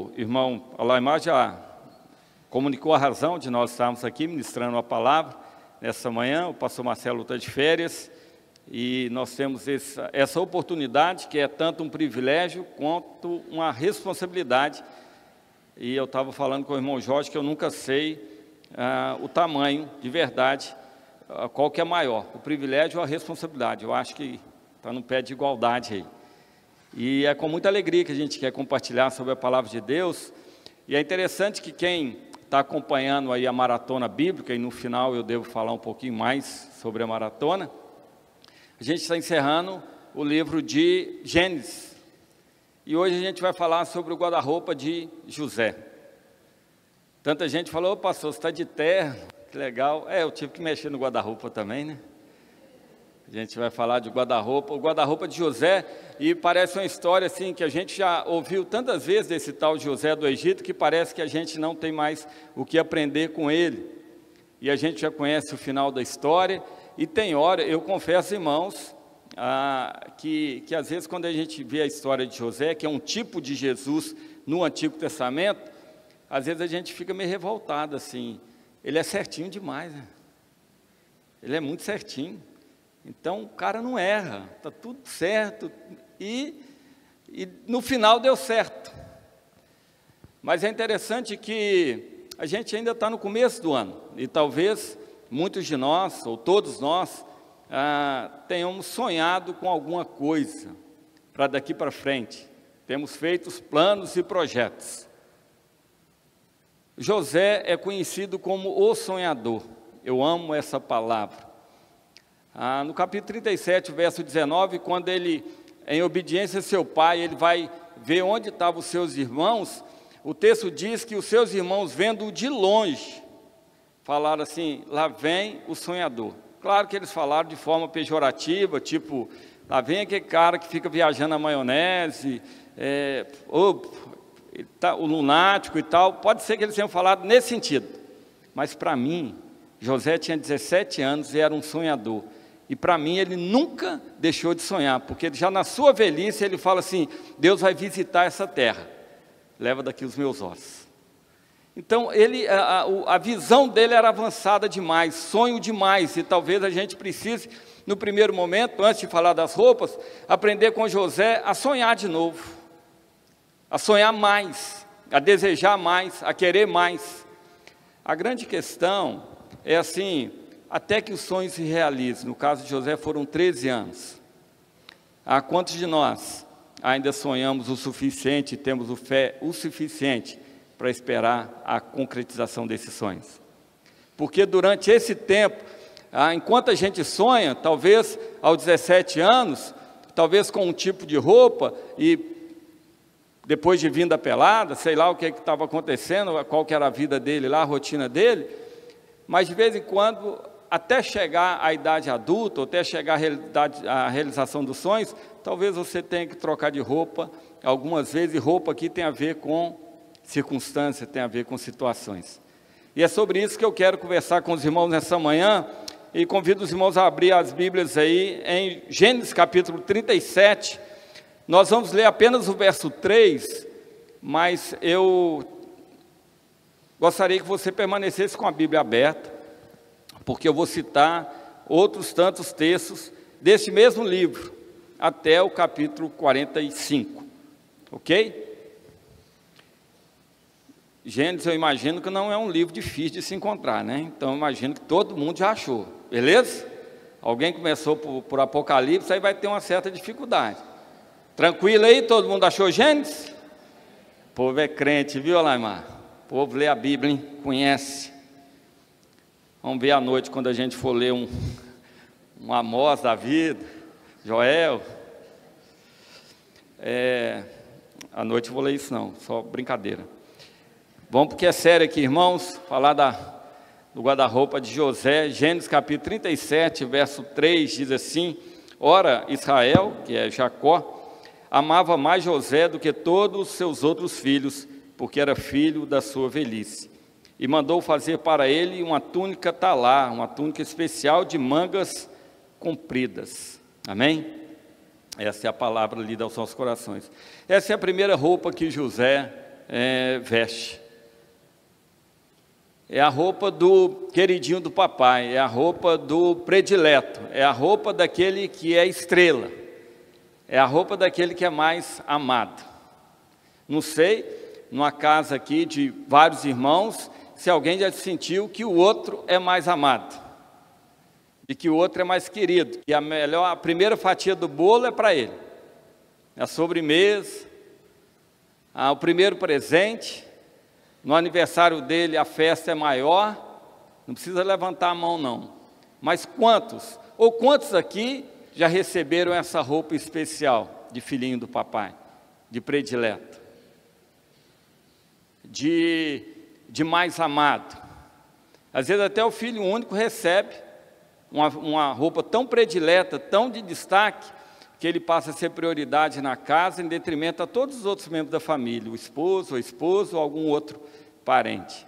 O irmão Alaimar já comunicou a razão de nós estarmos aqui ministrando a palavra nessa manhã. O pastor Marcelo está de férias e nós temos essa oportunidade, que é tanto um privilégio quanto uma responsabilidade. E eu estava falando com o irmão Jorge que eu nunca sei o tamanho, de verdade, qual que é maior, o privilégio ou a responsabilidade. Eu acho que está no pé de igualdade aí. E é com muita alegria que a gente quer compartilhar sobre a palavra de Deus. E é interessante que quem está acompanhando aí a maratona bíblica, e no final eu devo falar um pouquinho mais sobre a maratona, a gente está encerrando o livro de Gênesis. E hoje a gente vai falar sobre o guarda-roupa de José. Tanta gente falou: pastor, você está de terno, que legal. Eu tive que mexer no guarda-roupa também, né? A gente vai falar de guarda-roupa, o guarda-roupa de José, e parece uma história assim que a gente já ouviu tantas vezes desse tal José do Egito, que parece que a gente não tem mais o que aprender com ele. E a gente já conhece o final da história, e tem hora, eu confesso, irmãos, que às vezes quando a gente vê a história de José, que é um tipo de Jesus no Antigo Testamento, às vezes a gente fica meio revoltado assim. Ele é certinho demais, né? Ele é muito certinho. Então o cara não erra, está tudo certo, e no final deu certo. Mas é interessante que a gente ainda está no começo do ano, e talvez muitos de nós, ou todos nós, tenhamos sonhado com alguma coisa para daqui para frente. Temos feito os planos e projetos. José é conhecido como o sonhador. Eu amo essa palavra. No capítulo 37, verso 19, quando ele, em obediência a seu pai, ele vai ver onde estavam os seus irmãos, o texto diz que os seus irmãos, vendo-o de longe, falaram assim: lá vem o sonhador. Claro que eles falaram de forma pejorativa, tipo, lá vem aquele cara que fica viajando na maionese, o lunático e tal. Pode ser que eles tenham falado nesse sentido, mas para mim, José tinha 17 anos e era um sonhador. E para mim ele nunca deixou de sonhar, porque já na sua velhice ele fala assim: Deus vai visitar essa terra, leva daqui os meus ossos. Então a visão dele era avançada demais, sonho demais, e talvez a gente precise, no primeiro momento, antes de falar das roupas, aprender com José a sonhar de novo, a sonhar mais, a desejar mais, a querer mais. A grande questão é assim: até que os sonhos se realizem. No caso de José foram 13 anos. Quantos de nós ainda sonhamos o suficiente, temos fé o suficiente para esperar a concretização desses sonhos? Porque durante esse tempo, enquanto a gente sonha, talvez aos 17 anos, talvez com um tipo de roupa, e depois de vinda pelada, sei lá o que estava acontecendo, qual que era a vida dele lá, a rotina dele, mas de vez em quando, até chegar à idade adulta, ou até chegar à realização dos sonhos, talvez você tenha que trocar de roupa algumas vezes, e roupa aqui tem a ver com circunstâncias, tem a ver com situações. E é sobre isso que eu quero conversar com os irmãos nessa manhã, e convido os irmãos a abrir as Bíblias aí, em Gênesis capítulo 37, nós vamos ler apenas o verso 3, mas eu gostaria que você permanecesse com a Bíblia aberta, porque eu vou citar outros tantos textos desse mesmo livro, até o capítulo 45, ok? Gênesis, eu imagino que não é um livro difícil de se encontrar, né? Então eu imagino que todo mundo já achou, beleza? Alguém começou por Apocalipse, aí vai ter uma certa dificuldade. Tranquilo aí? Todo mundo achou Gênesis? O povo é crente, viu, Alaimar? O povo lê a Bíblia, hein? Conhece. Vamos ver à noite, quando a gente for ler um Amós da vida, Joel. À noite eu vou ler isso não, só brincadeira. Vamos, porque é sério aqui, irmãos, falar do guarda-roupa de José. Gênesis capítulo 37, verso 3, diz assim: ora, Israel, que é Jacó, amava mais José do que todos os seus outros filhos, porque era filho da sua velhice. E mandou fazer para ele uma túnica talá, uma túnica especial de mangas compridas. Amém? Essa é a palavra lida aos nossos corações. Essa é a primeira roupa que José veste. É a roupa do queridinho do papai, é a roupa do predileto, é a roupa daquele que é estrela, é a roupa daquele que é mais amado. Não sei, numa casa aqui de vários irmãos, se alguém já sentiu que o outro é mais amado, e que o outro é mais querido, que a primeira fatia do bolo é para ele, a sobremesa, o primeiro presente. No aniversário dele a festa é maior, não precisa levantar a mão não, mas quantos aqui já receberam essa roupa especial de filhinho do papai, de predileto, de mais amado? Às vezes até o filho único recebe uma roupa tão predileta, tão de destaque, que ele passa a ser prioridade na casa, em detrimento a todos os outros membros da família, o esposo, a esposa ou algum outro parente.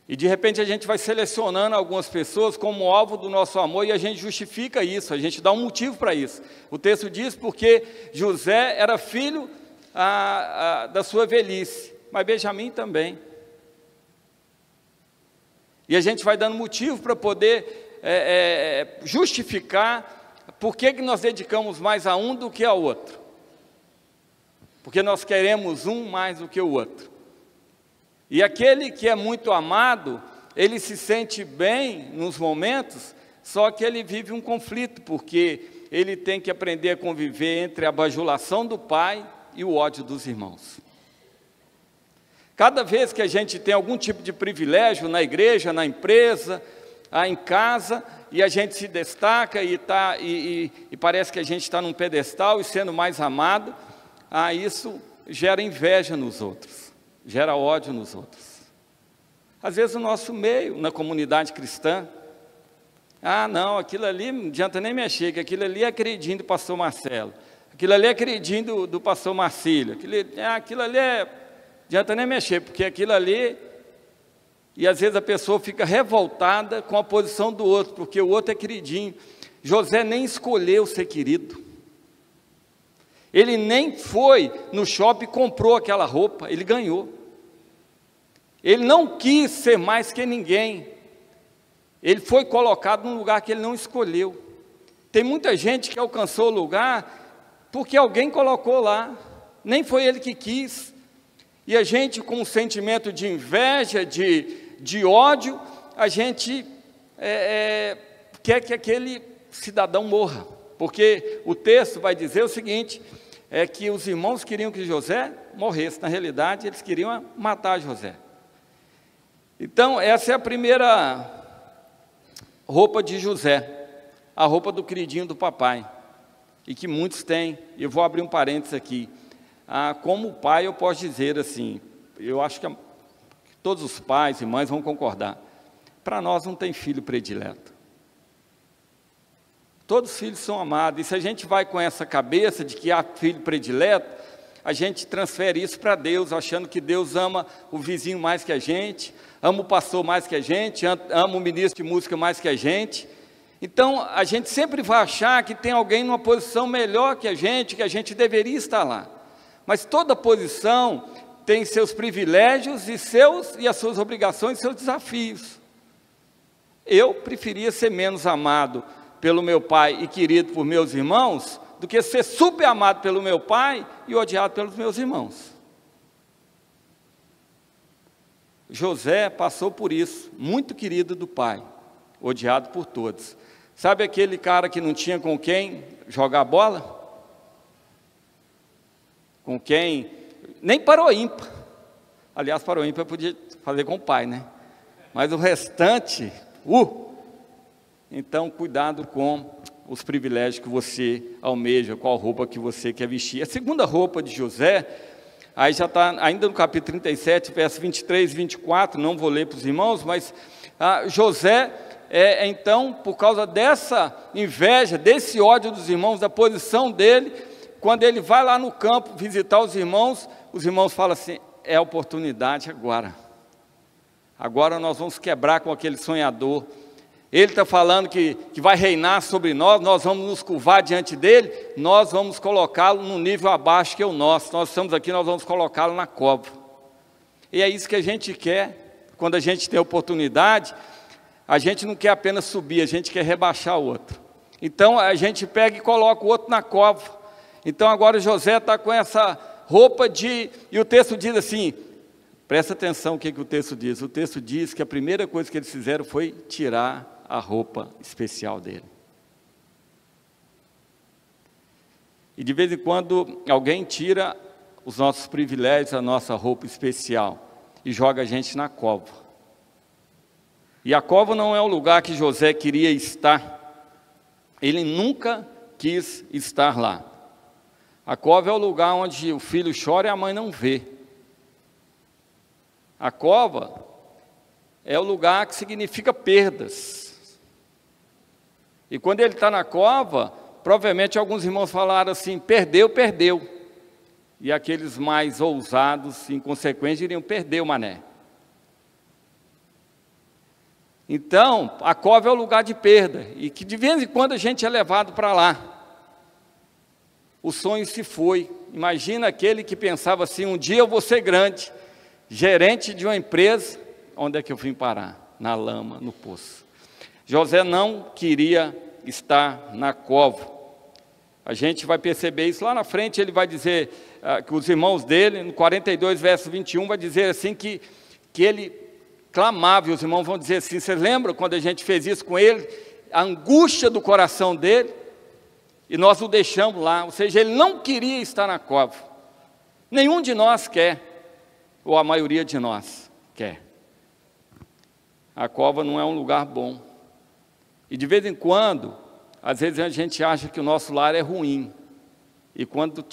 E de repente a gente vai selecionando algumas pessoas como alvo do nosso amor, e a gente justifica isso, a gente dá um motivo para isso. O texto diz porque José era filho da sua velhice, mas Benjamim também. E a gente vai dando motivo para poder justificar por que nós dedicamos mais a um do que ao outro? Porque nós queremos um mais do que o outro. E aquele que é muito amado, ele se sente bem nos momentos, só que ele vive um conflito, porque ele tem que aprender a conviver entre a bajulação do pai e o ódio dos irmãos. Cada vez que a gente tem algum tipo de privilégio na igreja, na empresa, em casa, e a gente se destaca e parece que a gente está num pedestal e sendo mais amado, isso gera inveja nos outros, gera ódio nos outros. Às vezes no nosso meio, na comunidade cristã, não, aquilo ali não adianta nem mexer, que aquilo ali é queridinho do pastor Marcelo, aquilo ali é queridinho do pastor Marcílio, aquilo ali não adianta nem mexer, porque aquilo ali... E às vezes a pessoa fica revoltada com a posição do outro, porque o outro é queridinho. José nem escolheu ser querido. Ele nem foi no shopping e comprou aquela roupa, ele ganhou. Ele não quis ser mais que ninguém. Ele foi colocado num lugar que ele não escolheu. Tem muita gente que alcançou o lugar porque alguém colocou lá, nem foi ele que quis. E a gente, com um sentimento de inveja, de ódio, a gente quer que aquele cidadão morra, porque o texto vai dizer o seguinte, que os irmãos queriam que José morresse, na realidade eles queriam matar José. Então essa é a primeira roupa de José, a roupa do queridinho do papai, e que muitos têm. Eu vou abrir um parênteses aqui. Como pai eu posso dizer assim, eu acho que todos os pais e mães vão concordar, para nós não tem filho predileto. Todos os filhos são amados, e se a gente vai com essa cabeça de que há filho predileto, a gente transfere isso para Deus, achando que Deus ama o vizinho mais que a gente, ama o pastor mais que a gente, ama o ministro de música mais que a gente. Então, a gente sempre vai achar que tem alguém numa posição melhor que a gente deveria estar lá. Mas toda posição tem seus privilégios e as suas obrigações e seus desafios. Eu preferia ser menos amado pelo meu pai e querido por meus irmãos, do que ser super amado pelo meu pai e odiado pelos meus irmãos. José passou por isso, muito querido do pai, odiado por todos. Sabe aquele cara que não tinha com quem jogar bola? Com quem... Nem para o ímpar. Aliás, para o ímpar podia fazer com o pai, né? Mas o restante, Então, cuidado com os privilégios que você almeja, qual roupa que você quer vestir. A segunda roupa de José, aí já está ainda no capítulo 37, verso 23 e 24, não vou ler para os irmãos, mas José, então, por causa dessa inveja, desse ódio dos irmãos, da posição dele, quando ele vai lá no campo visitar os irmãos falam assim, é a oportunidade agora. Agora nós vamos quebrar com aquele sonhador. Ele está falando que vai reinar sobre nós, nós vamos nos curvar diante dele, nós vamos colocá-lo num nível abaixo que é o nosso. Nós estamos aqui, nós vamos colocá-lo na cova. E é isso que a gente quer, quando a gente tem oportunidade, a gente não quer apenas subir, a gente quer rebaixar o outro. Então a gente pega e coloca o outro na cova. Então agora José está com essa roupa e o texto diz assim, presta atenção o que o texto diz. O texto diz que a primeira coisa que eles fizeram foi tirar a roupa especial dele. E de vez em quando alguém tira os nossos privilégios, a nossa roupa especial e joga a gente na cova. E a cova não é o lugar que José queria estar. Ele nunca quis estar lá. A cova é o lugar onde o filho chora e a mãe não vê. A cova é o lugar que significa perdas. E quando ele está na cova, provavelmente alguns irmãos falaram assim, perdeu, perdeu. E aqueles mais ousados, inconsequentes, diriam, perdeu, mané. Então, a cova é o lugar de perda, e que de vez em quando a gente é levado para lá. O sonho se foi. Imagina aquele que pensava assim, um dia eu vou ser grande, gerente de uma empresa, onde é que eu vim parar? Na lama, no poço. José não queria estar na cova. A gente vai perceber isso lá na frente, ele vai dizer que os irmãos dele, no 42, verso 21, vai dizer assim que ele clamava, e os irmãos vão dizer assim, vocês lembram quando a gente fez isso com ele? A angústia do coração dele, e nós o deixamos lá, ou seja, ele não queria estar na cova. Nenhum de nós quer, ou a maioria de nós quer. A cova não é um lugar bom. E de vez em quando, às vezes a gente acha que o nosso lar é ruim. E quando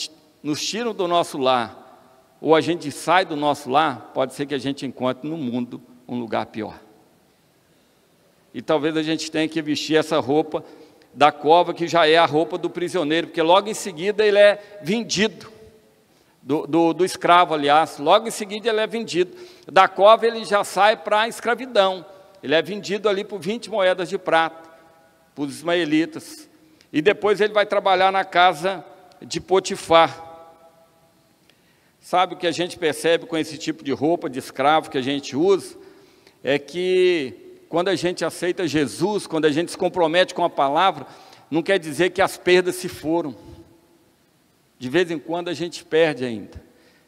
nos tiram do nosso lar, ou a gente sai do nosso lar, pode ser que a gente encontre no mundo um lugar pior. E talvez a gente tenha que vestir essa roupa da cova, que já é a roupa do prisioneiro, porque logo em seguida ele é vendido, do escravo, aliás, logo em seguida ele é vendido. Da cova ele já sai para a escravidão, ele é vendido ali por 20 moedas de prata, para os ismaelitas, e depois ele vai trabalhar na casa de Potifar. Sabe o que a gente percebe com esse tipo de roupa de escravo que a gente usa? É que quando a gente aceita Jesus, quando a gente se compromete com a palavra, não quer dizer que as perdas se foram. De vez em quando a gente perde ainda.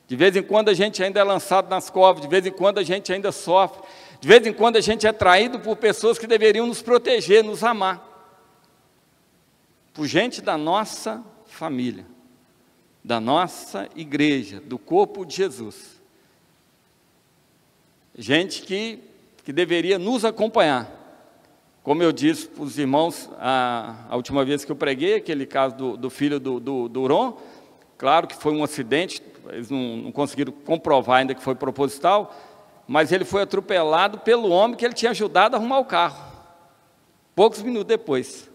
De vez em quando a gente ainda é lançado nas covas, de vez em quando a gente ainda sofre. De vez em quando a gente é traído por pessoas que deveriam nos proteger, nos amar. Por gente da nossa família, da nossa igreja, do corpo de Jesus. Gente que deveria nos acompanhar. Como eu disse para os irmãos, a última vez que eu preguei, aquele caso do filho do Uron, claro que foi um acidente, eles não conseguiram comprovar ainda que foi proposital, mas ele foi atropelado pelo homem que ele tinha ajudado a arrumar o carro, poucos minutos depois.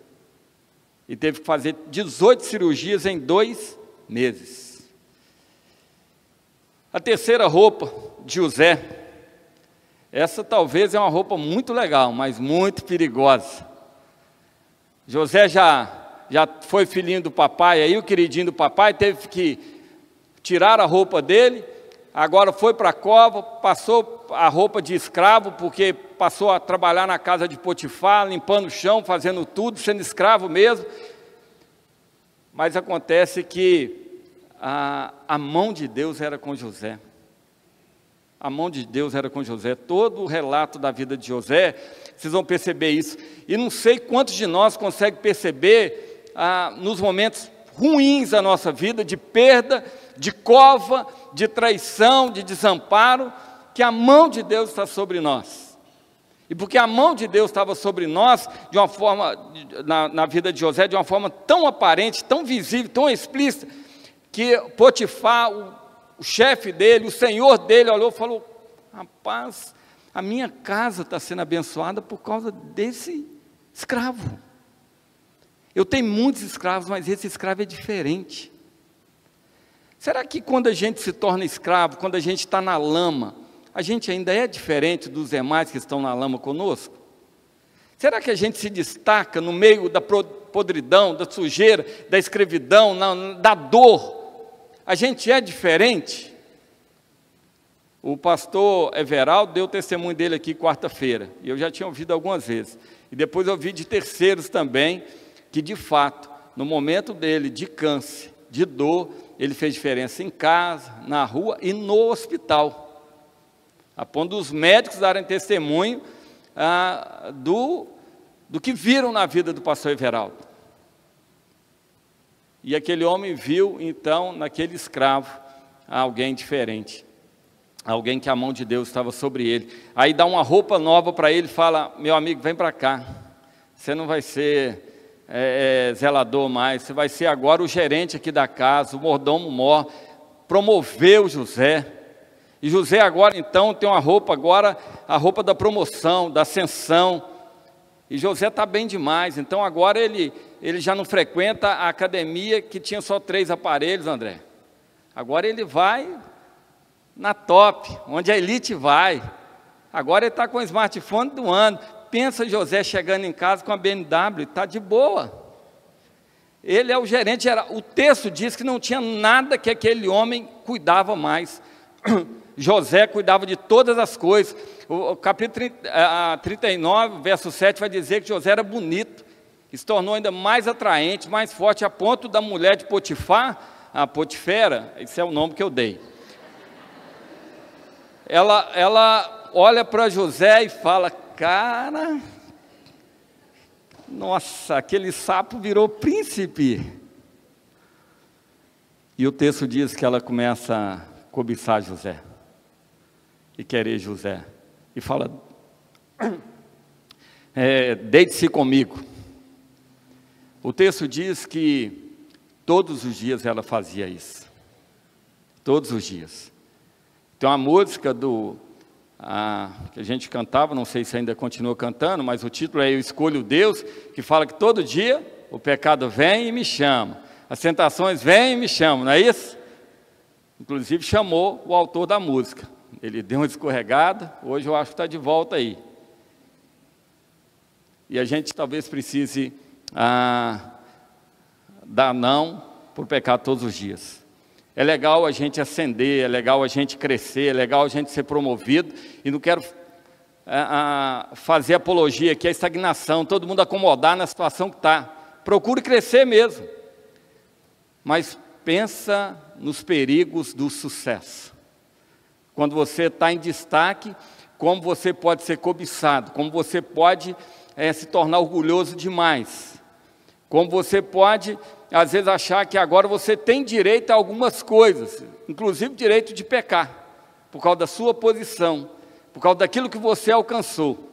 E teve que fazer 18 cirurgias em 2 meses. A terceira roupa de José, essa talvez é uma roupa muito legal, mas muito perigosa. José já foi filhinho do papai, aí o queridinho do papai teve que tirar a roupa dele, agora foi para a cova, passou a roupa de escravo, porque passou a trabalhar na casa de Potifar, limpando o chão, fazendo tudo, sendo escravo mesmo. Mas acontece que a mão de Deus era com José. A mão de Deus era com José. Todo o relato da vida de José, vocês vão perceber isso. E não sei quantos de nós conseguem perceber nos momentos ruins da nossa vida, de perda, de cova, de traição, de desamparo, que a mão de Deus está sobre nós. E porque a mão de Deus estava sobre nós, de uma forma, na vida de José, de uma forma tão aparente, tão visível, tão explícita, que Potifar, o chefe dele, o senhor dele, olhou e falou: rapaz, a minha casa está sendo abençoada por causa desse escravo. Eu tenho muitos escravos, mas esse escravo é diferente. Será que quando a gente se torna escravo, quando a gente está na lama, a gente ainda é diferente dos demais que estão na lama conosco? Será que a gente se destaca no meio da podridão, da sujeira, da escravidão, da dor? A gente é diferente? O pastor Everaldo deu o testemunho dele aqui quarta-feira, e eu já tinha ouvido algumas vezes. E depois eu ouvi de terceiros também, que de fato, no momento dele de câncer, de dor, ele fez diferença em casa, na rua e no hospital. A ponto dos médicos darem testemunho do que viram na vida do pastor Everaldo. E aquele homem viu, então, naquele escravo, alguém diferente. Alguém que a mão de Deus estava sobre ele. Aí dá uma roupa nova para ele e fala: meu amigo, vem para cá. Você não vai ser zelador mais, você vai ser agora o gerente aqui da casa, o mordomo mor. Promoveu José. E José agora então tem uma roupa, agora a roupa da promoção, da ascensão. E José está bem demais. Então agora ele já não frequenta a academia que tinha só 3 aparelhos, André. Agora ele vai na top, onde a elite vai. Agora ele está com o smartphone do ano. Pensa José chegando em casa com a BMW, está de boa. Ele é o gerente geral. O texto diz que não tinha nada que aquele homem cuidava mais. José cuidava de todas as coisas. O capítulo 39, verso 7, vai dizer que José era bonito, se tornou ainda mais atraente, mais forte, a ponto da mulher de Potifar, a Potifera, esse é o nome que eu dei. Ela olha para José e fala: cara, nossa, aquele sapo virou príncipe. E o texto diz que ela começa a cobiçar José e querer José. E fala: deite-se comigo. O texto diz que todos os dias ela fazia isso. Todos os dias. Tem uma música que a gente cantava, não sei se ainda continua cantando, mas o título é Eu Escolho Deus, que fala que todo dia o pecado vem e me chama. As tentações vêm e me chamam, não é isso? Inclusive chamou o autor da música. Ele deu uma escorregada, hoje eu acho que está de volta aí. E a gente talvez precise dar não para o pecado todos os dias. É legal a gente ascender, é legal a gente crescer, é legal a gente ser promovido. E não quero fazer apologia aqui à estagnação, todo mundo acomodar na situação que está. Procure crescer mesmo. Mas pensa nos perigos do sucesso. Quando você está em destaque, como você pode ser cobiçado, como você pode se tornar orgulhoso demais, como você pode, às vezes, achar que agora você tem direito a algumas coisas, inclusive direito de pecar, por causa da sua posição, por causa daquilo que você alcançou.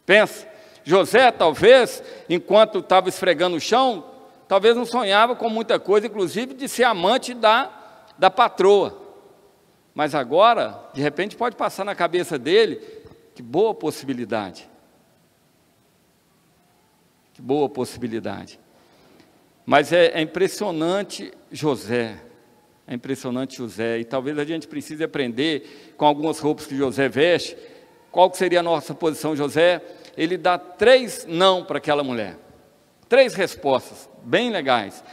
Pensa, José talvez, enquanto estava esfregando o chão, talvez não sonhava com muita coisa, inclusive de ser amante da patroa. Mas agora, de repente, pode passar na cabeça dele, que boa possibilidade. Que boa possibilidade. Mas é impressionante José, e talvez a gente precise aprender com algumas roupas que José veste, qual que seria a nossa posição. José, ele dá 3 não para aquela mulher, 3 respostas, bem legais.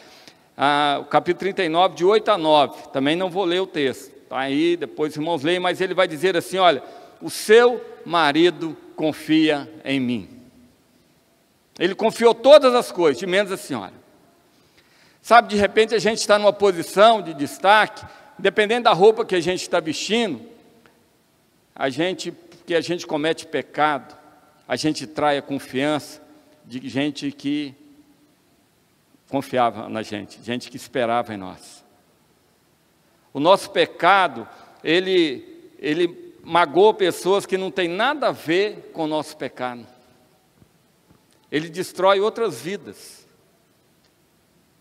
O capítulo 39, de 8 a 9, também não vou ler o texto, tá aí, depois os irmãos leem, mas ele vai dizer assim, olha, o seu marido confia em mim. Ele confiou todas as coisas, de menos a senhora. Sabe, de repente a gente está numa posição de destaque, dependendo da roupa que a gente está vestindo, porque a gente comete pecado, a gente trai a confiança de gente que confiava na gente que esperava em nós. O nosso pecado, ele magoa pessoas que não têm nada a ver com o nosso pecado. Ele destrói outras vidas.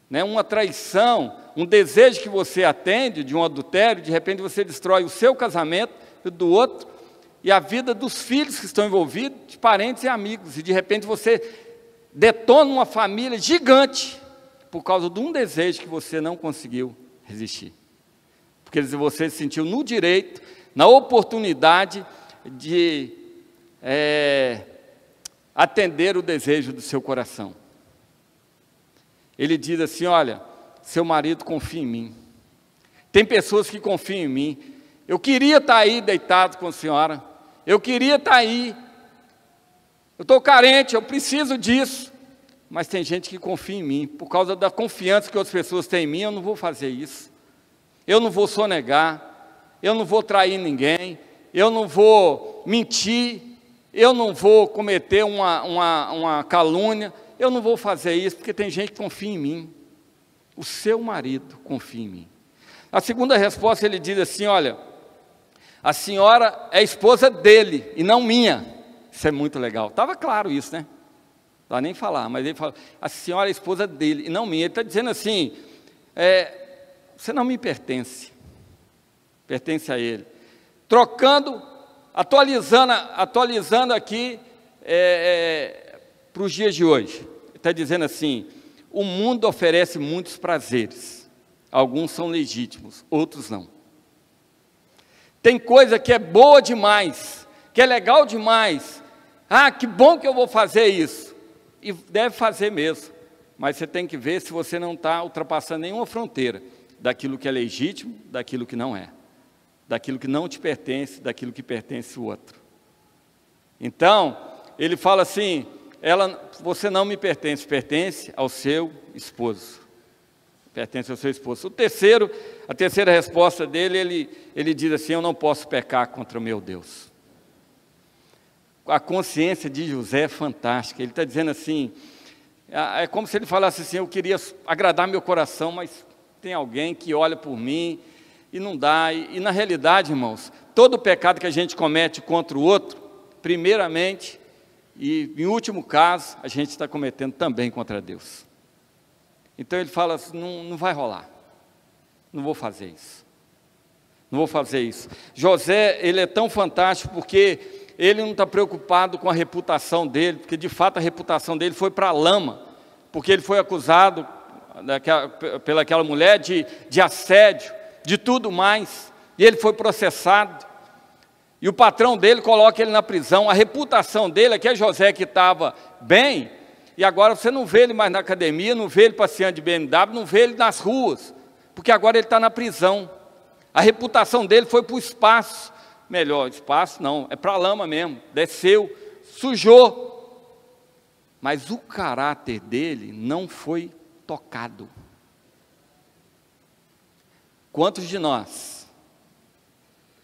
Uma traição, um desejo que você atende de um adultério, de repente você destrói o seu casamento e do outro, e a vida dos filhos que estão envolvidos, de parentes e amigos, e de repente você detona uma família gigante, por causa de um desejo que você não conseguiu resistir. Porque você se sentiu no direito, na oportunidade de atender o desejo do seu coração. Ele diz assim: olha, seu marido confia em mim. Tem pessoas que confiam em mim. Eu queria estar aí deitado com a senhora. Eu queria estar aí. Eu estou carente, eu preciso disso. Mas tem gente que confia em mim. Por causa da confiança que outras pessoas têm em mim, eu não vou fazer isso. Eu não vou sonegar. Eu não vou trair ninguém. Eu não vou mentir. Eu não vou cometer uma calúnia. Eu não vou fazer isso, porque tem gente que confia em mim. O seu marido confia em mim. A segunda resposta, ele diz assim: olha, a senhora é esposa dele e não minha. Isso é muito legal. Estava claro isso, né? Não dá nem falar, mas ele fala: a senhora é esposa dele e não minha. Ele está dizendo assim: você não me pertence, pertence a ele. Trocando, atualizando aqui para os dias de hoje. Ele está dizendo assim: o mundo oferece muitos prazeres. Alguns são legítimos, outros não. Tem coisa que é boa demais, que é legal demais. Ah, que bom que eu vou fazer isso. E deve fazer mesmo. Mas você tem que ver se você não está ultrapassando nenhuma fronteira daquilo que é legítimo, daquilo que não é. Daquilo que não te pertence, daquilo que pertence ao outro. Então, ele fala assim: você não me pertence, pertence ao seu esposo. Pertence ao seu esposo. A terceira resposta dele, ele diz assim: eu não posso pecar contra o meu Deus. A consciência de José é fantástica. Ele está dizendo assim, é como se ele falasse assim: eu queria agradar meu coração, mas tem alguém que olha por mim e não dá. E na realidade, irmãos, todo pecado que a gente comete contra o outro, primeiramente, e em último caso, a gente está cometendo também contra Deus. Então ele fala assim: não vai rolar, não vou fazer isso, não vou fazer isso. José, ele é tão fantástico porque ele não está preocupado com a reputação dele, porque de fato a reputação dele foi para a lama, porque ele foi acusado pelaquela mulher de assédio, de tudo mais, e ele foi processado, e o patrão dele coloca ele na prisão. A reputação dele é que é José que estava bem, e agora você não vê ele mais na academia, não vê ele passeando de BMW, não vê ele nas ruas, porque agora ele está na prisão. A reputação dele foi para o espaço. Melhor, espaço não, é para a lama mesmo. Desceu, sujou. Mas o caráter dele não foi tocado. Quantos de nós,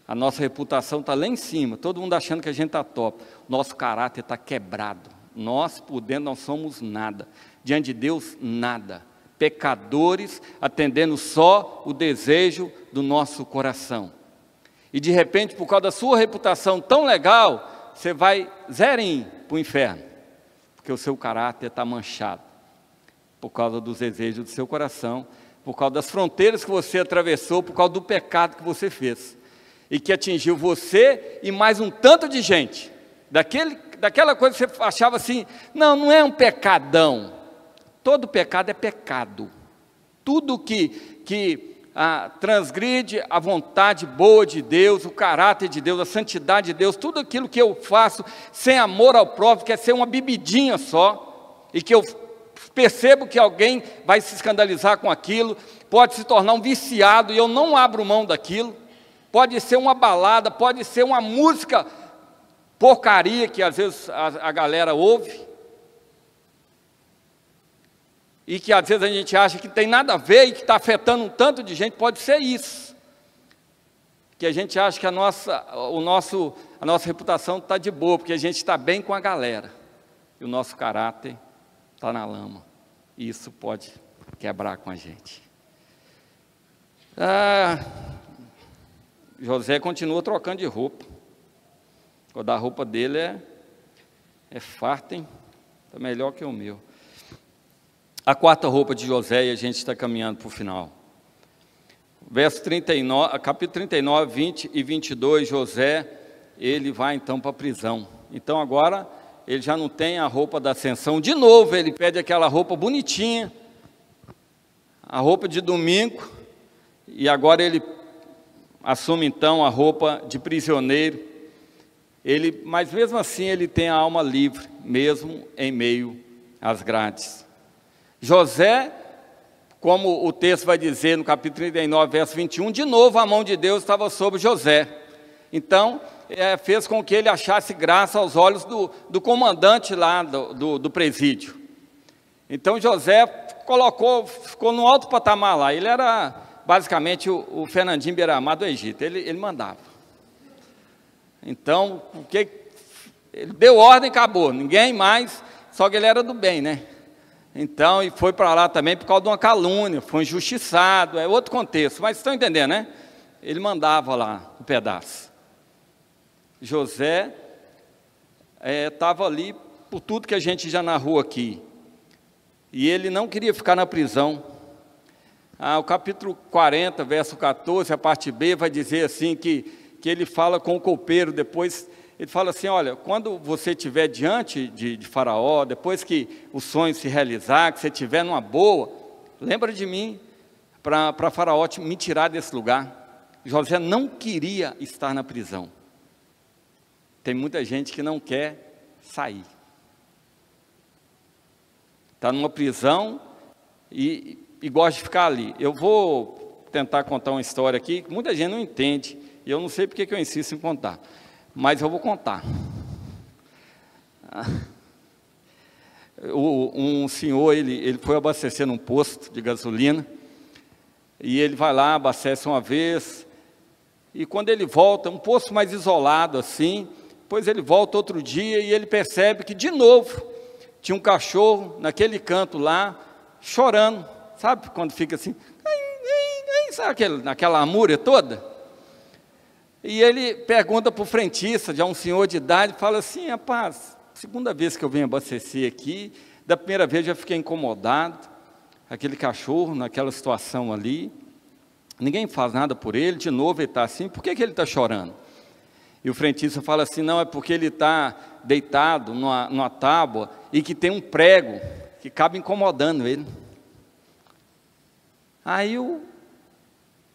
a nossa reputação está lá em cima, todo mundo achando que a gente está top, nosso caráter está quebrado. Nós, por dentro, não somos nada. Diante de Deus, nada. Pecadores, atendendo só o desejo do nosso coração. E de repente, por causa da sua reputação tão legal, você vai zerinho para o inferno. Porque o seu caráter está manchado. Por causa dos desejos do seu coração, por causa das fronteiras que você atravessou, por causa do pecado que você fez. E que atingiu você e mais um tanto de gente. Daquela coisa que você achava assim: não é um pecadão. Todo pecado é pecado. Tudo que transgride a vontade boa de Deus, o caráter de Deus, a santidade de Deus, tudo aquilo que eu faço sem amor ao próprio, quer ser uma bebidinha só, e que eu percebo que alguém vai se escandalizar com aquilo, pode se tornar um viciado e eu não abro mão daquilo, pode ser uma balada, pode ser uma música porcaria que às vezes a galera ouve, e que às vezes a gente acha que tem nada a ver e que está afetando um tanto de gente. Pode ser isso, que a gente acha que a nossa reputação está de boa, porque a gente está bem com a galera, e o nosso caráter está na lama, e isso pode quebrar com a gente. José continua trocando de roupa. O da roupa dele é farta, hein? Está melhor que o meu. A quarta roupa de José, e a gente está caminhando para o final. Verso 39, capítulo 39, 20 e 22, José, ele vai então para a prisão. Então agora, ele já não tem a roupa da ascensão. De novo, ele pede aquela roupa bonitinha, a roupa de domingo, e agora ele assume então a roupa de prisioneiro. Mas mesmo assim ele tem a alma livre, mesmo em meio às grades. José, como o texto vai dizer no capítulo 39, verso 21, de novo a mão de Deus estava sobre José. Então, fez com que ele achasse graça aos olhos do comandante lá do presídio. Então José ficou no alto patamar lá. Ele era basicamente o Fernandinho Beiramar do Egito, ele mandava. Então, ele deu ordem e acabou, ninguém mais, só que ele era do bem, né? Então, e foi para lá também por causa de uma calúnia, foi injustiçado, é outro contexto, mas estão entendendo, né? Ele mandava lá um pedaço. José estava ali por tudo que a gente já narrou aqui, e ele não queria ficar na prisão. O capítulo 40, verso 14, a parte B, vai dizer assim que ele fala com o copeiro, depois ele fala assim, olha, quando você estiver diante de Faraó, depois que o sonho se realizar, que você estiver numa boa, lembra de mim, para Faraó me tirar desse lugar. José não queria estar na prisão. Tem muita gente que não quer sair. Está numa prisão e gosta de ficar ali. Eu vou tentar contar uma história aqui, que muita gente não entende, e eu não sei porque que eu insisto em contar, mas eu vou contar. Um senhor, ele foi abastecer num posto de gasolina, e ele vai lá, abastece uma vez, e quando ele volta, um posto mais isolado assim, depois ele volta outro dia, e ele percebe que de novo, tinha um cachorro naquele canto lá, chorando, sabe quando fica assim, sabe naquela amúria toda? E ele pergunta para o frentista, já um senhor de idade, fala assim, rapaz, segunda vez que eu venho abastecer aqui, da primeira vez já fiquei incomodado, aquele cachorro naquela situação ali, ninguém faz nada por ele, de novo ele está assim, por que ele está chorando? E o frentista fala assim, não, é porque ele está deitado numa tábua e que tem um prego que acaba incomodando ele. Aí o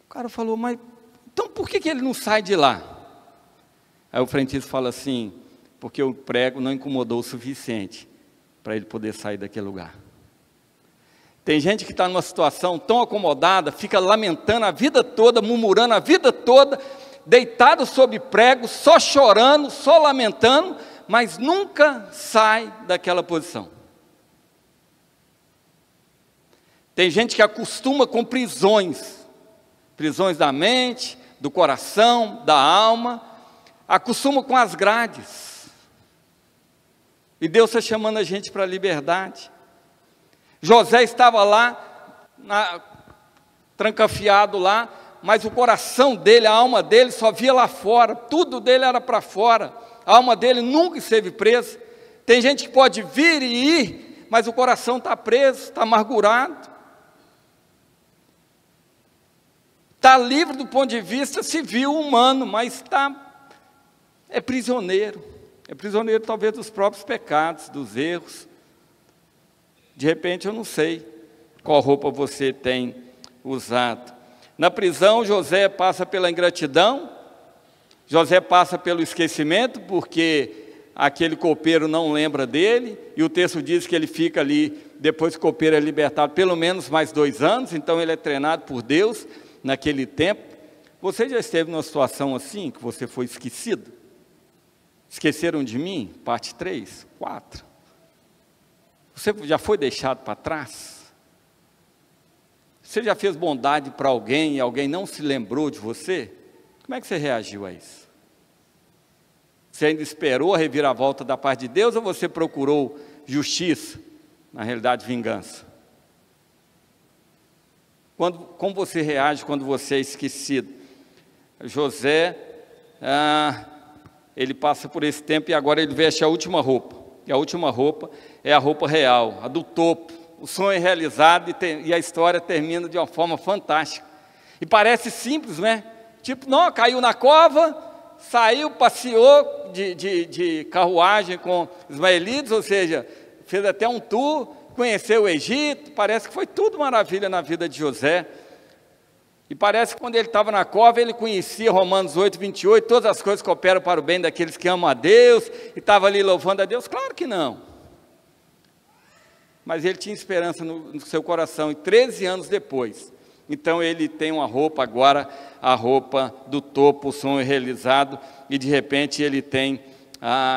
cara falou, mas então por que ele não sai de lá? Aí o frentista fala assim, porque o prego não incomodou o suficiente para ele poder sair daquele lugar. Tem gente que está numa situação tão acomodada, fica lamentando a vida toda, murmurando a vida toda, deitado sobre prego, só chorando, só lamentando, mas nunca sai daquela posição. Tem gente que acostuma com prisões da mente, do coração, da alma, acostuma com as grades. E Deus está chamando a gente para a liberdade. José estava lá, trancafiado lá, mas o coração dele, a alma dele só via lá fora, tudo dele era para fora, a alma dele nunca esteve presa. Tem gente que pode vir e ir, mas o coração está preso, está amargurado. Está livre do ponto de vista civil, humano, mas é prisioneiro talvez dos próprios pecados, dos erros. De repente eu não sei qual roupa você tem usado. Na prisão José passa pela ingratidão, José passa pelo esquecimento, porque aquele copeiro não lembra dele, e o texto diz que ele fica ali, depois que o copeiro é libertado, pelo menos mais 2 anos, então ele é treinado por Deus, naquele tempo. Você já esteve numa situação assim, que você foi esquecido? Esqueceram de mim? Parte 3, 4. Você já foi deixado para trás? Você já fez bondade para alguém e alguém não se lembrou de você? Como é que você reagiu a isso? Você ainda esperou a reviravolta da parte de Deus ou você procurou justiça, na realidade vingança? Como você reage quando você é esquecido? José, ele passa por esse tempo e agora ele veste a última roupa. E a última roupa é a roupa real, a do topo. O sonho é realizado e a história termina de uma forma fantástica. E parece simples, né? Tipo, não, caiu na cova, saiu, passeou de carruagem com os ismaelitas, ou seja, fez até um tour, conheceu o Egito, parece que foi tudo maravilha na vida de José. E parece que quando ele estava na cova, ele conhecia Romanos 8, 28, todas as coisas cooperam para o bem daqueles que amam a Deus, e estava ali louvando a Deus. Claro que não. Mas ele tinha esperança no seu coração, e 13 anos depois, então ele tem uma roupa agora, a roupa do topo, o sonho realizado, e de repente ele tem,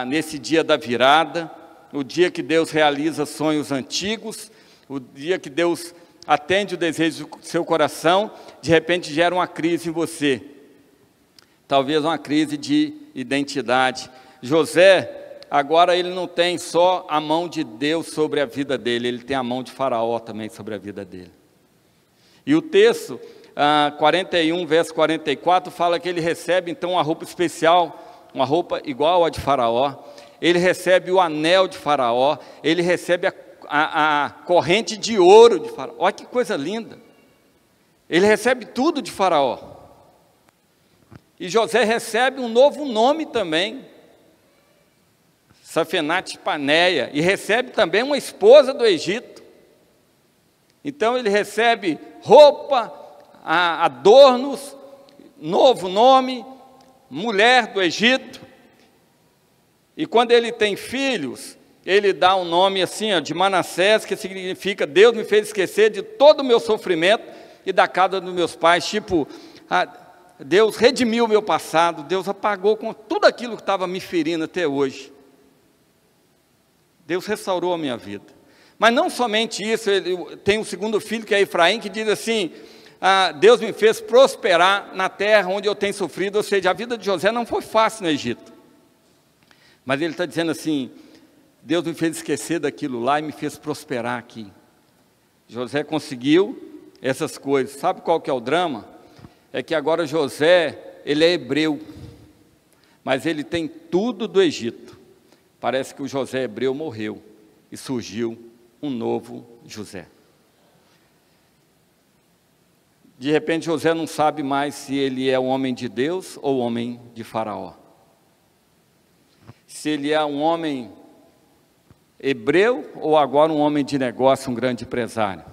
nesse dia da virada, o dia que Deus realiza sonhos antigos, o dia que Deus atende o desejo do seu coração, de repente gera uma crise em você, talvez uma crise de identidade. José, agora ele não tem só a mão de Deus sobre a vida dele, ele tem a mão de Faraó também sobre a vida dele. E o texto, 41, verso 44, fala que ele recebe então uma roupa especial, uma roupa igual à de Faraó, ele recebe o anel de Faraó, ele recebe a corrente de ouro de Faraó. Olha que coisa linda, ele recebe tudo de Faraó, e José recebe um novo nome também, Safenate-Paneia, e recebe também uma esposa do Egito. Então ele recebe roupa, adornos, novo nome, mulher do Egito, e quando ele tem filhos, ele dá um nome assim, de Manassés, que significa Deus me fez esquecer de todo o meu sofrimento e da casa dos meus pais, tipo, Deus redimiu o meu passado, Deus apagou com tudo aquilo que estava me ferindo até hoje. Deus restaurou a minha vida. Mas não somente isso, ele tem um segundo filho, que é Efraim, que diz assim, Deus me fez prosperar na terra onde eu tenho sofrido, ou seja, a vida de José não foi fácil no Egito. Mas ele está dizendo assim, Deus me fez esquecer daquilo lá e me fez prosperar aqui. José conseguiu essas coisas. Sabe qual que é o drama? É que agora José, ele é hebreu, mas ele tem tudo do Egito. Parece que o José hebreu morreu e surgiu um novo José. De repente José não sabe mais se ele é um homem de Deus ou homem de Faraó. Se ele é um homem hebreu ou agora um homem de negócio, um grande empresário.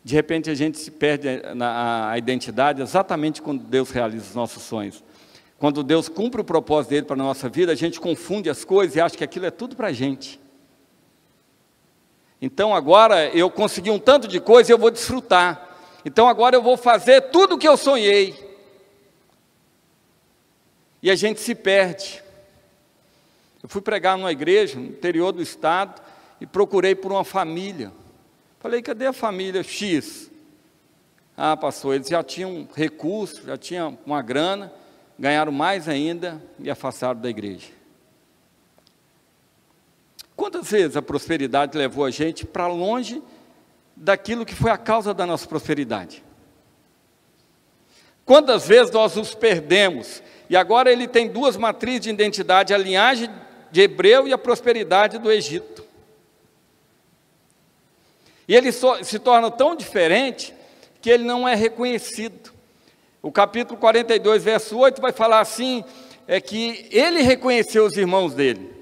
De repente a gente se perde a identidade exatamente quando Deus realiza os nossos sonhos. Quando Deus cumpre o propósito dele para a nossa vida, a gente confunde as coisas e acha que aquilo é tudo para a gente. Então agora eu consegui um tanto de coisa e eu vou desfrutar. Então agora eu vou fazer tudo o que eu sonhei. E a gente se perde. Eu fui pregar numa igreja no interior do estado e procurei por uma família. Falei, cadê a família X? Pastor, eles já tinham recurso, já tinham uma grana, ganharam mais ainda e afastaram da igreja. Quantas vezes a prosperidade levou a gente para longe daquilo que foi a causa da nossa prosperidade? Quantas vezes nós nos perdemos? E agora ele tem duas matrizes de identidade, a linhagem de hebreu e a prosperidade do Egito. E ele se torna tão diferente que ele não é reconhecido. O capítulo 42, verso 8 vai falar assim, que ele reconheceu os irmãos dele.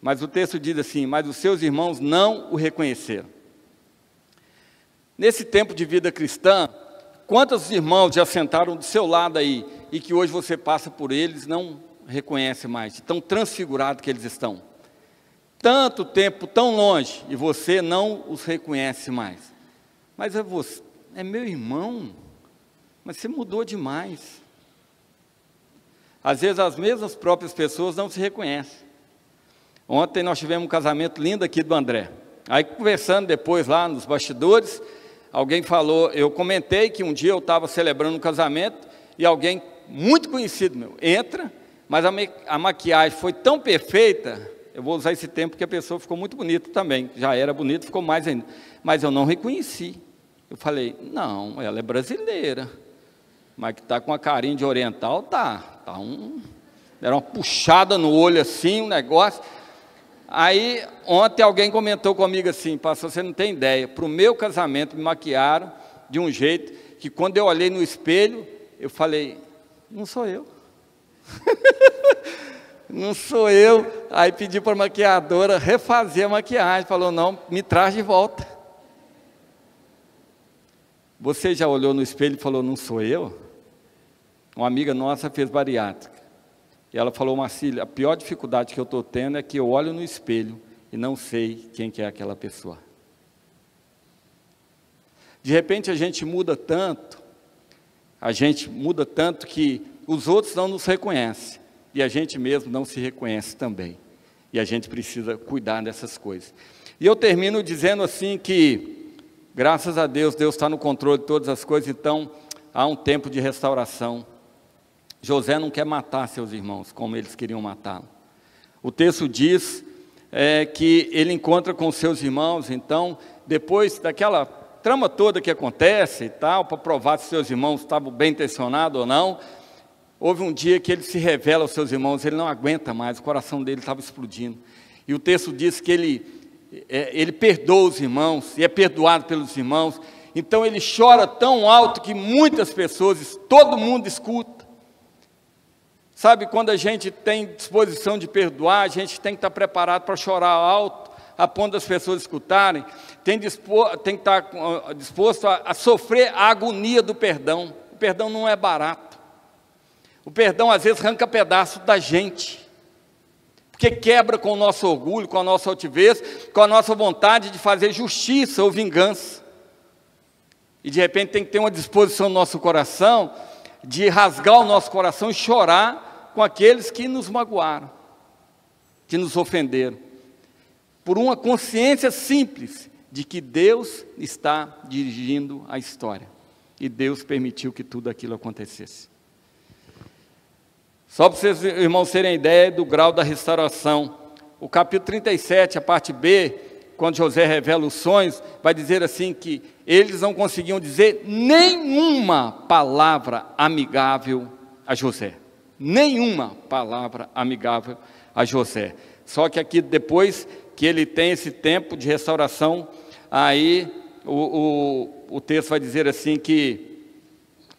Mas o texto diz assim, mas os seus irmãos não o reconheceram. Nesse tempo de vida cristã, quantos irmãos já sentaram do seu lado aí, e que hoje você passa por eles, não reconhece mais, de tão transfigurado que eles estão. Tanto tempo, tão longe, e você não os reconhece mais. Mas é meu irmão, mas você mudou demais. Às vezes as mesmas próprias pessoas não se reconhecem. Ontem nós tivemos um casamento lindo aqui do André. Aí conversando depois lá nos bastidores, alguém falou, eu comentei que um dia eu estava celebrando um casamento e alguém muito conhecido meu entra, mas a maquiagem foi tão perfeita, eu vou usar esse tempo porque a pessoa ficou muito bonita também, já era bonita, ficou mais ainda, mas eu não reconheci. Eu falei, não, ela é brasileira, mas que está com uma carinha de oriental, era uma puxada no olho assim, um negócio. Aí, ontem alguém comentou comigo assim, pastor, você não tem ideia, para o meu casamento me maquiaram de um jeito que quando eu olhei no espelho, eu falei, não sou eu. Não sou eu. Aí pedi para a maquiadora refazer a maquiagem, falou, não, me traz de volta. Você já olhou no espelho e falou, não sou eu? Uma amiga nossa fez bariátrica. E ela falou, Marcílio, a pior dificuldade que eu estou tendo é que eu olho no espelho e não sei quem que é aquela pessoa. De repente a gente muda tanto que os outros não nos reconhecem. E a gente mesmo não se reconhece também. E a gente precisa cuidar dessas coisas. E eu termino dizendo assim que, graças a Deus, Deus está no controle de todas as coisas, então há um tempo de restauração. José não quer matar seus irmãos, como eles queriam matá-lo. O texto diz que ele encontra com seus irmãos, então, depois daquela trama toda que acontece e tal, para provar se seus irmãos estavam bem intencionados ou não, houve um dia que ele se revela aos seus irmãos, ele não aguenta mais, o coração dele estava explodindo. E o texto diz que ele perdoa os irmãos, e é perdoado pelos irmãos, então ele chora tão alto que muitas pessoas, todo mundo escuta. Sabe, quando a gente tem disposição de perdoar, a gente tem que estar preparado para chorar alto, a ponto das pessoas escutarem, tem que estar disposto a sofrer a agonia do perdão. O perdão não é barato. O perdão às vezes arranca pedaço da gente, porque quebra com o nosso orgulho, com a nossa altivez, com a nossa vontade de fazer justiça ou vingança. E de repente tem que ter uma disposição no nosso coração, de rasgar o nosso coração e chorar com aqueles que nos magoaram, que nos ofenderam, por uma consciência simples de que Deus está dirigindo a história, e Deus permitiu que tudo aquilo acontecesse. Só para vocês, irmãos, terem ideia do grau da restauração, o capítulo 37, a parte B, quando José revela os sonhos, vai dizer assim que eles não conseguiam dizer nenhuma palavra amigável a José. Nenhuma palavra amigável a José. Só que aqui, depois que ele tem esse tempo de restauração, aí o texto vai dizer assim que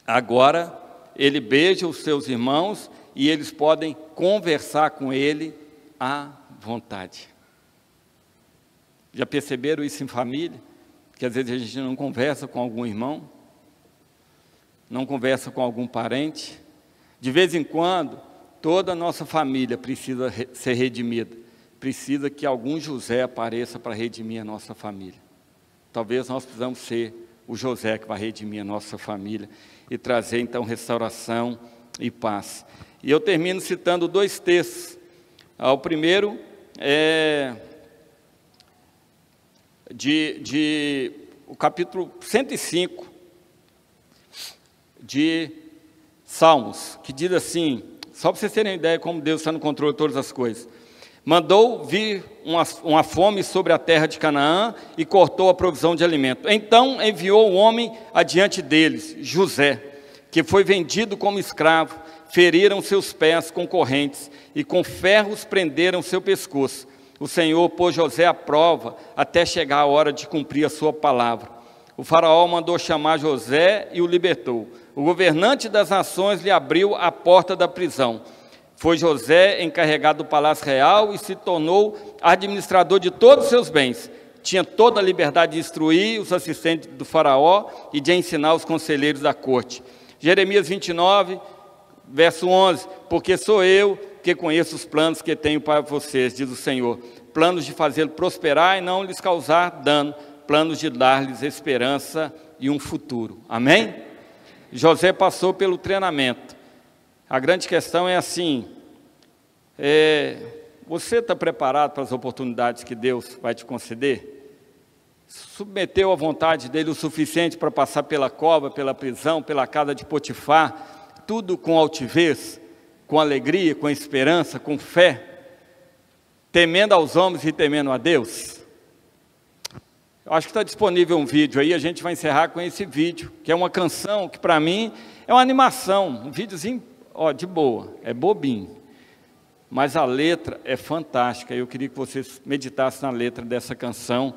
agora ele beija os seus irmãos e eles podem conversar com ele à vontade. Já perceberam isso em família? Que às vezes a gente não conversa com algum irmão, não conversa com algum parente. De vez em quando, toda a nossa família precisa ser redimida. Precisa que algum José apareça para redimir a nossa família. Talvez nós precisamos ser o José que vai redimir a nossa família e trazer então restauração e paz. E eu termino citando dois textos. O primeiro é o capítulo 105 de Salmos, que diz assim, só para vocês terem ideia como Deus está no controle de todas as coisas. Mandou vir uma fome sobre a terra de Canaã e cortou a provisão de alimento. Então enviou o homem adiante deles, José, que foi vendido como escravo. Feriram seus pés com correntes e com ferros prenderam seu pescoço. O Senhor pôs José à prova até chegar a hora de cumprir a sua palavra. O faraó mandou chamar José e o libertou. O governante das nações lhe abriu a porta da prisão. Foi José encarregado do palácio real e se tornou administrador de todos os seus bens. Tinha toda a liberdade de instruir os assistentes do faraó e de ensinar os conselheiros da corte. Jeremias 29, verso 11, porque sou eu que conheço os planos que tenho para vocês, diz o Senhor, planos de fazê-lo prosperar e não lhes causar dano, planos de dar-lhes esperança e um futuro. Amém? José passou pelo treinamento. A grande questão é assim, você está preparado para as oportunidades que Deus vai te conceder? Submeteu à vontade dele o suficiente para passar pela cova, pela prisão, pela casa de Potifar, tudo com altivez, com alegria, com esperança, com fé, temendo aos homens e temendo a Deus? Eu acho que está disponível um vídeo aí, a gente vai encerrar com esse vídeo, que é uma canção que para mim é uma animação, um videozinho de boa, é bobinho, mas a letra é fantástica. Eu queria que vocês meditassem na letra dessa canção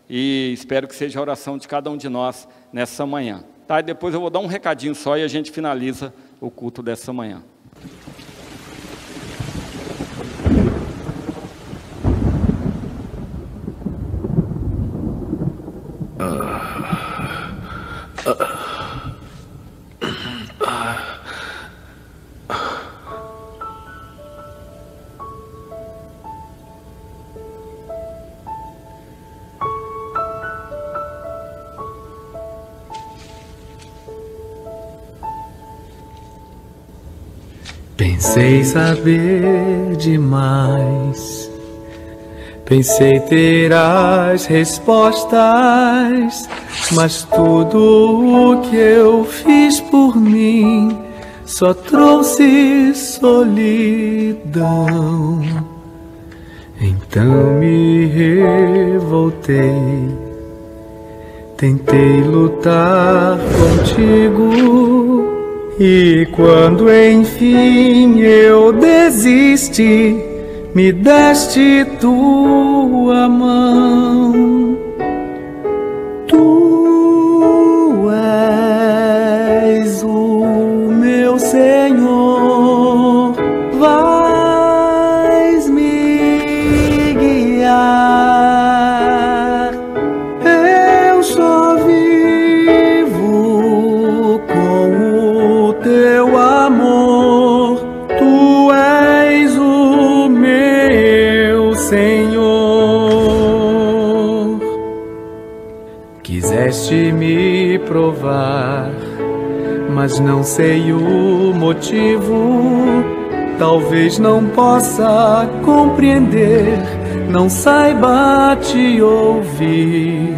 e espero que seja a oração de cada um de nós nessa manhã. Tá? E depois eu vou dar um recadinho só e a gente finaliza o culto dessa manhã. Pensei saber demais, pensei ter as respostas, mas tudo o que eu fiz por mim só trouxe solidão. Então me revoltei, tentei lutar contigo, e quando enfim eu desisti, me deste tua mão. Tu és o meu Senhor, vais me guiar. Eu só vivo com o teu amor. Tu és o meu Senhor. Quiseste me provar, mas não sei o motivo. Talvez não possa compreender, não saiba te ouvir,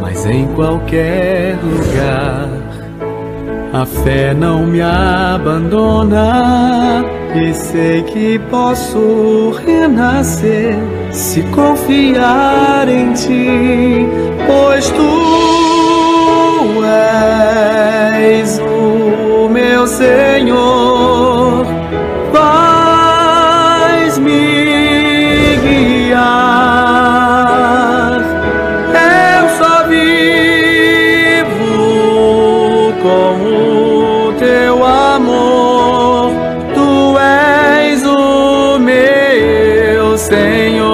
mas em qualquer lugar a fé não me abandona, e sei que posso renascer se confiar em ti, pois tu és o meu Senhor, vais me guiar. Eu só vivo com o teu amor. Tu és o meu Senhor.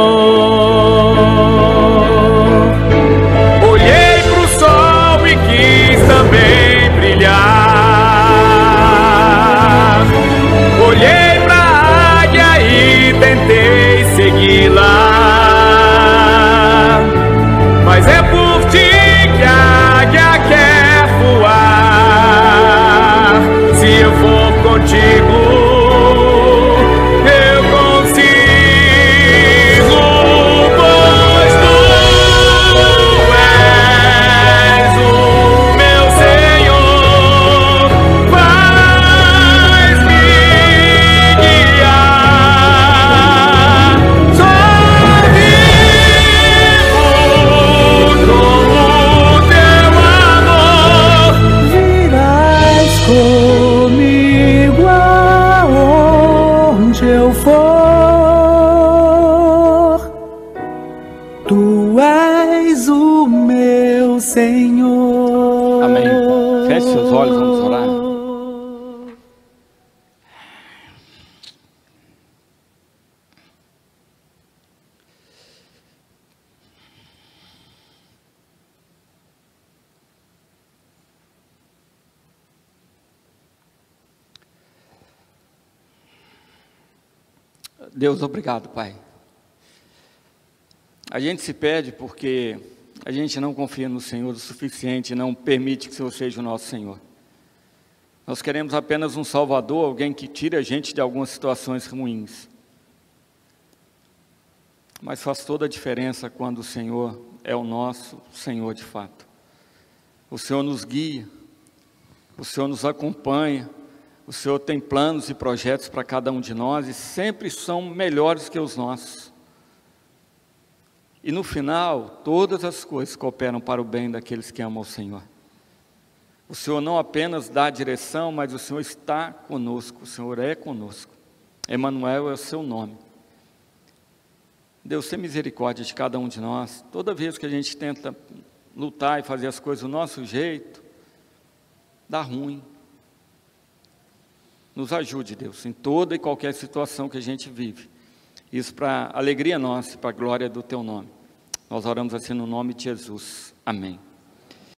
Olhei pro sol e quis também brilhar. Olhei pra águia e tentei segui-la, mas é por ti que a águia quer voar. Se eu for contigo, eu consigo, pois tu és o meu Senhor, vais me guiar. Só vivo com o teu amor, virás comigo aonde eu for. Tu és o meu Senhor. Amém. Feche seus olhos, vamos orar. Deus, obrigado, Pai. A gente se perde porque a gente não confia no Senhor o suficiente, não permite que o Senhor seja o nosso Senhor. Nós queremos apenas um Salvador, alguém que tire a gente de algumas situações ruins. Mas faz toda a diferença quando o Senhor é o nosso Senhor de fato. O Senhor nos guia, o Senhor nos acompanha, o Senhor tem planos e projetos para cada um de nós e sempre são melhores que os nossos. E no final, todas as coisas cooperam para o bem daqueles que amam o Senhor. O Senhor não apenas dá a direção, mas o Senhor está conosco, o Senhor é conosco. Emanuel é o seu nome. Deus, tenha misericórdia de cada um de nós. Toda vez que a gente tenta lutar e fazer as coisas do nosso jeito, dá ruim. Nos ajude, Deus, em toda e qualquer situação que a gente vive. Isso para alegria nossa e para a glória do Teu nome. Nós oramos assim no nome de Jesus. Amém.